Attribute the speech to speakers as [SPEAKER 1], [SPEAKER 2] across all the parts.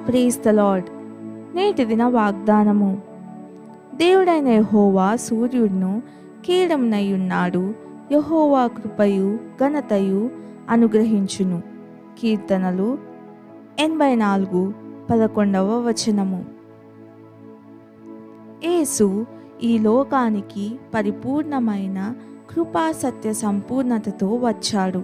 [SPEAKER 1] Praise the lord. నేటి దిన వాగ్దానము. దేవుడైన యెహోవా సూర్యుడును కీడమునయ్యున్నాడు. యెహోవా కృపయు ఘనతయు అనుగ్రహించును. కీర్తనలు 84:11. యేసు ఈ లోకానికి పరిపూర్ణమైన కృపా సత్య సంపూర్ణతతో వచ్చాడు.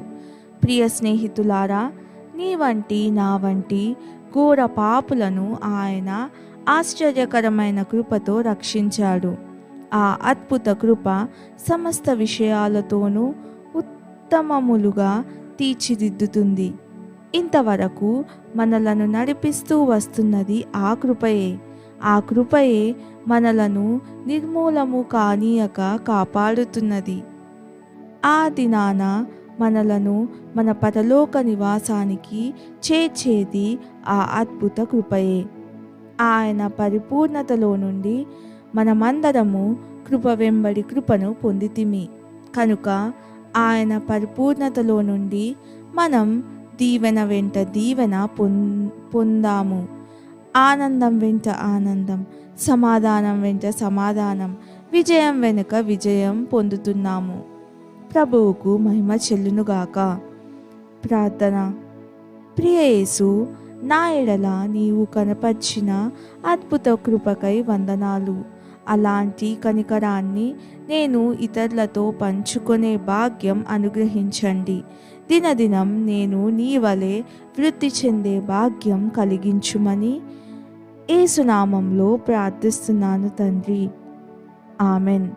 [SPEAKER 1] ప్రియ స్నేహితులారా, నీ వంటి నా వంటి ఘోర పాపులను ఆయన ఆశ్చర్యకరమైన కృపతో రక్షించాడు. ఆ అద్భుత కృప సమస్త విషయాలతోనూ ఉత్తమములుగా తీర్చిదిద్దుతుంది. ఇంతవరకు మనలను నడిపిస్తూ వస్తున్నది ఆ కృపయే. ఆ కృపయే మనలను నిర్మూలము కానీయక కాపాడుతున్నది. ఆ దినాన మనలను మన పరలోక నివాసానికి చేర్చేది ఆ అద్భుత కృపయే. ఆయన పరిపూర్ణతలో నుండి మనమందరము కృప వెంబడి కృపను పొందితిమి. కనుక ఆయన పరిపూర్ణతలో నుండి మనం దీవెన వెంట దీవెన పొందాము. ఆనందం వెంట ఆనందం, సమాధానం వెంట సమాధానం, విజయం వెనుక విజయం పొందుతున్నాము. ప్రభువుకు మహిమ చెల్లునుగాక. ప్రార్థన. ప్రియ యేసు, నా ఎడల నీవు కనపర్చిన అద్భుత కృపకై వందనాలు. అలాంటి కనికరాన్ని నేను ఇతరులతో పంచుకునే భాగ్యం అనుగ్రహించండి. దినదినం నేను నీ వలె వృద్ధి చెందే భాగ్యం కలిగించుమని యేసు నామంలో ప్రార్థిస్తున్నాను తండ్రి. ఆమెన్.